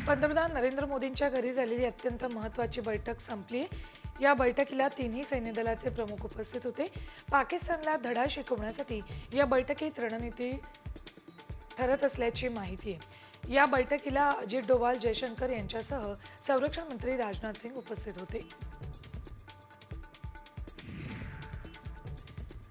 पंतप्रधान नरेंद्र मोदींच्या घरी झालेली अत्यंत महत्त्वाची बैठक संपली। या बैठकीला तिन्ही सैन्य दलाचे प्रमुख उपस्थित होते। पाकिस्तानला धडा शिकवण्यासाठी या बैठकीत रणनीती ठरत असल्याची माहिती आहे। या बैठकीला अजित डोवाल, जयशंकर यांच्यासह संरक्षण मंत्री राजनाथ सिंग उपस्थित होते।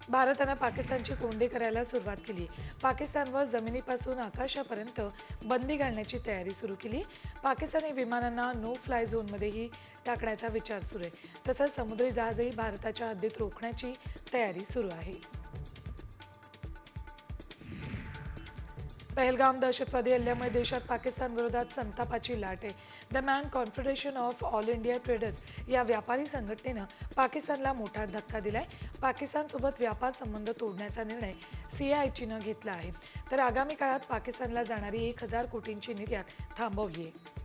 भारताने पाकिस्तानची कोंडी करायला सुरुवात केली। पाकिस्तानवर जमिनीपासून आकाशापर्यंत बंदी घालण्याची तयारी सुरू केली। पाकिस्तानी विमानांना नो फ्लाय झोनमध्येही टाकण्याचा विचार सुरू आहे। तसंच समुद्री जहाजही भारताच्या हद्दीत रोखण्याची तयारी सुरू आहे। पहलगाम दहशतवादी हल्ल्यामुळे देशात पाकिस्तान विरोधात संतापाची लाट आहे। दरम्यान confederation of all India traders या व्यापारी संघटनेनं पाकिस्तानला मोठा धक्का दिलाय। पाकिस्तानसोबत व्यापार संबंध तोडण्याचा निर्णय CIIनं घेतला आहे। तर आगामी काळात पाकिस्तानला जाणारी 1000 कोटींची निर्यात थांबवली आहे।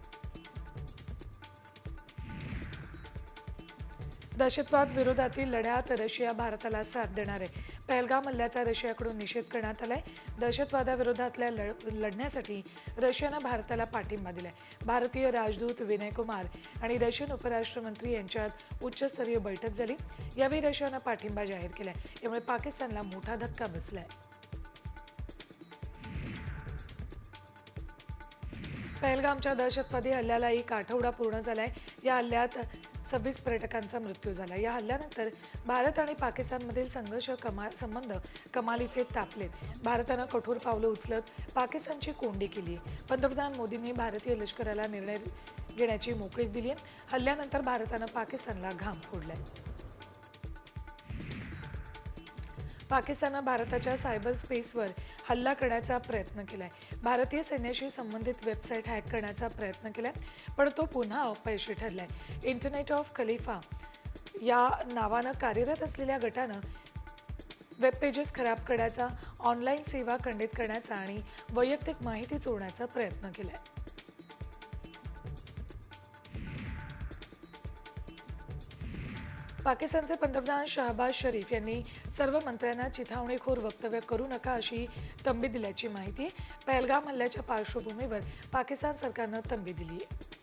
दहशतवाद विरोधातील लढ्यात रशिया भारताला साथ देणार आहे। पहलगाम हल्ल्याचा रशियाकडून निषेध करण्यात आलाय। दहशतवादाविरोधातल्या लढण्यासाठी रशियानं भारताला पाठिंबा दिलाय। भारतीय राजदूत विनय कुमार आणि रशियन उपराष्ट्रमंत्री यांच्यात उच्चस्तरीय बैठक झाली। यावेळी रशियानं पाठिंबा जाहीर केलाय। यामुळे पाकिस्तानला मोठा धक्का बसलाय। पहलगामच्या दहशतवादी हल्ल्याला 1 आठवडा पूर्ण झालाय। या हल्ल्यात 26 पर्यटकांचा मृत्यू झाला। या हल्ल्यानंतर भारत आणि पाकिस्तानमधील संबंध कमालीचे तापलेत। भारतानं कठोर पावलं उचलत पाकिस्तानची कोंडी केली आहे। पंतप्रधान मोदींनी भारतीय लष्कराला निर्णय घेण्याची मोकळीक दिली आहे। हल्ल्यानंतर भारतानं पाकिस्तानला घाम फोडलाय। पाकिस्ताननं भारताच्या सायबर स्पेसवर हल्ला करण्याचा प्रयत्न केलाय। भारतीय सैन्याशी संबंधित वेबसाईट हॅक करण्याचा प्रयत्न केलाय, पण तो पुन्हा अपयशी ठरलाय। इंटरनेट ऑफ खलिफा या नावानं कार्यरत असलेल्या गटानं वेब पेजेस खराब करण्याचा, ऑनलाईन सेवा खंडित करण्याचा आणि वैयक्तिक माहिती चोरण्याचा प्रयत्न केलाय। पाकिस्तानचे पंतप्रधान शहबाज शरीफ यांनी सर्व मंत्र्यांना चिथावणीखोर वक्तव्य करू नका अशी तंबी दिल्याची माहिती। पहलगाम हल्ल्याच्या पार्श्वभूमीवर पाकिस्तान सरकारनं तंबी दिली आहे।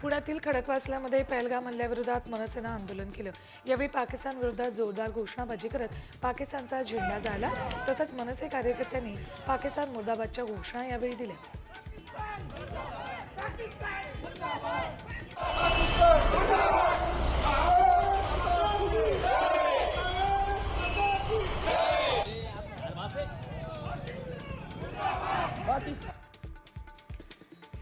पुण्यातील खडकवासल्यामध्ये पहलगाम हल्ल्याविरोधात मनसेनं आंदोलन केलं। यावेळी पाकिस्तान विरोधात जोरदार घोषणाबाजी करत पाकिस्तानचा झेंडा जाळला। तसंच मनसे कार्यकर्त्यांनी पाकिस्तान मुर्दाबादच्या घोषणा यावेळी दिल्या।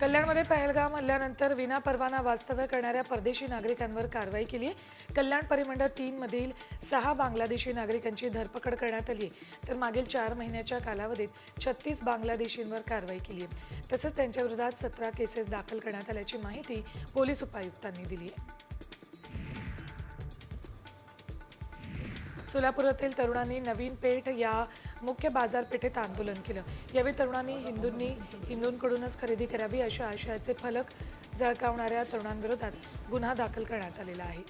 कल्याणमध्ये पहलगाम हल्ल्यानंतर विनापरवाना वास्तव्य करणाऱ्या परदेशी नागरिकांवर कारवाई केली आहे। कल्याण परिमंडळ 3 मधील 6 बांगलादेशी नागरिकांची धरपकड करण्यात आली आहे। तर मागील 4 महिन्याच्या कालावधीत 36 बांगलादेशींवर कारवाई केली आहे। तसंच त्यांच्याविरोधात 17 केसेस दाखल करण्यात आल्याची माहिती पोलीस उपायुक्तांनी दिली आहे। सोलापुरातील तरुणांनी नवीन पेठ या मुख्य बाजारपेठेत आंदोलन केलं। यावेळी तरुणांनी हिंदूंकडूनच खरेदी करावी अशा आशयाचे फलक झळकावणाऱ्या तरुणांविरोधात गुन्हा दाखल करण्यात आलेला आहे।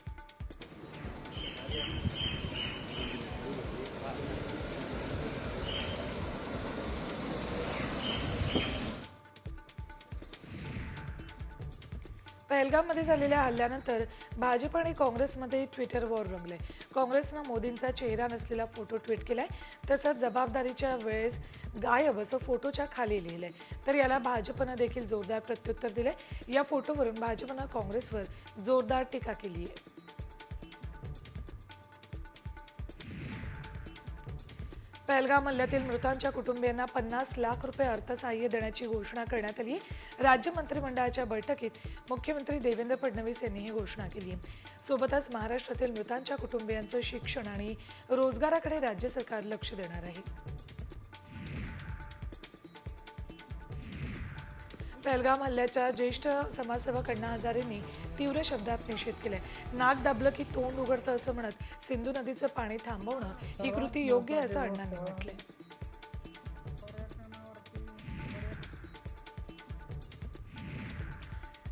पहलगाममध्ये झालेल्या हल्ल्यानंतर भाजप आणि काँग्रेसमध्ये ट्विटर वॉर रंगले। काँग्रेसनं मोदींचा चेहरा नसलेला फोटो ट्विट केलाय। तसंच जबाबदारीच्या वेळेस गायब असं फोटोच्या खाली लिहिलंय। तर याला भाजपनं देखील जोरदार प्रत्युत्तर दिलंय। या फोटोवरून भाजपनं काँग्रेसवर जोरदार टीका केली आहे। पहलगाम हल्ल्यातील मृतांच्या कुटुंबियांना 50 लाख रुपये अर्थसहाय्य देण्याची घोषणा करण्यात आली आहे। राज्य मंत्रिमंडळाच्या बैठकीत मुख्यमंत्री देवेंद्र फडणवीस यांनी ही घोषणा केली आहे। सोबतच महाराष्ट्रातील मृतांच्या कुटुंबियांचं शिक्षण आणि रोजगाराकडे राज्य सरकार लक्ष देणार आहे। पहलगाम हल्ल्याच्या ज्येष्ठ समाजसेवक अण्णा हजारेंनी तीव्र शब्दात निषेध केलाय। नाक दाबलं की तोंड उघडतं असं म्हणत सिंधू नदीचं पाणी थांबवणं ही कृती योग्य आहे असं अण्णांनी म्हटलंय।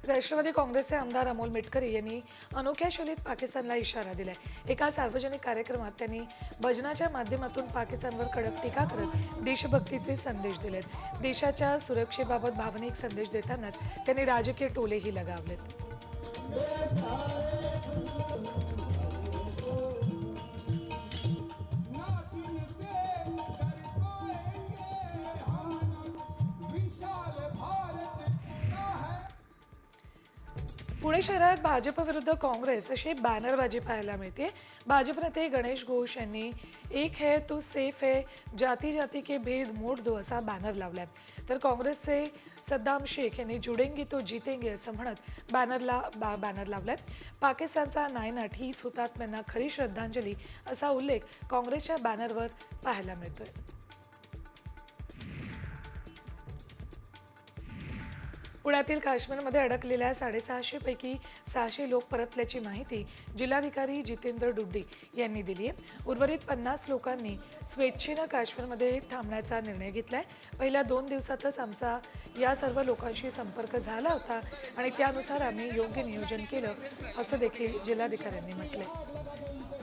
राष्ट्रवादी काँग्रेसचे आमदार अमोल मिटकरी यांनी अनोख्या शैलीत पाकिस्तानला इशारा दिलाय। एका सार्वजनिक कार्यक्रमात त्यांनी भजनाच्या माध्यमातून पाकिस्तानवर कडक टीका करत देशभक्तीचे संदेश दिलेत. देशाच्या सुरक्षेबाबत भावनिक संदेश देतानाच त्यांनी राजकीय टोलेही लगावलेत. पुणे शहरात भाजप विरुद्ध काँग्रेस अशी बॅनरबाजी पाहायला मिळते. भाजप नेते गणेश घोष यांनी एक है तो सेफ है, जाती जाती के भेद मोड दो असा बॅनर लावलाय. तर काँग्रेसचे सद्दाम शेख यांनी जुडेंगी तो जीतेंगे असं म्हणत बॅनर लावलाय. पाकिस्तानचा नायनाट हीच हुतात्म्यांना खरी श्रद्धांजली असा उल्लेख काँग्रेसच्या बॅनरवर पाहायला मिळतोय. पुण्यातील काश्मीरमध्ये अडकलेल्या 650 पैकी 600 लोक परतल्याची माहिती जिल्हाधिकारी जितेंद्र डुड्डी यांनी दिली आहे. उर्वरित 50 लोकांनी स्वेच्छेनं काश्मीरमध्ये थांबण्याचा निर्णय घेतलाय. पहिल्या 2 दिवसातच आमचा या सर्व लोकांशी संपर्क झाला होता आणि त्यानुसार आम्ही योग्य नियोजन केलं असं देखील जिल्हाधिकाऱ्यांनी म्हटलंय.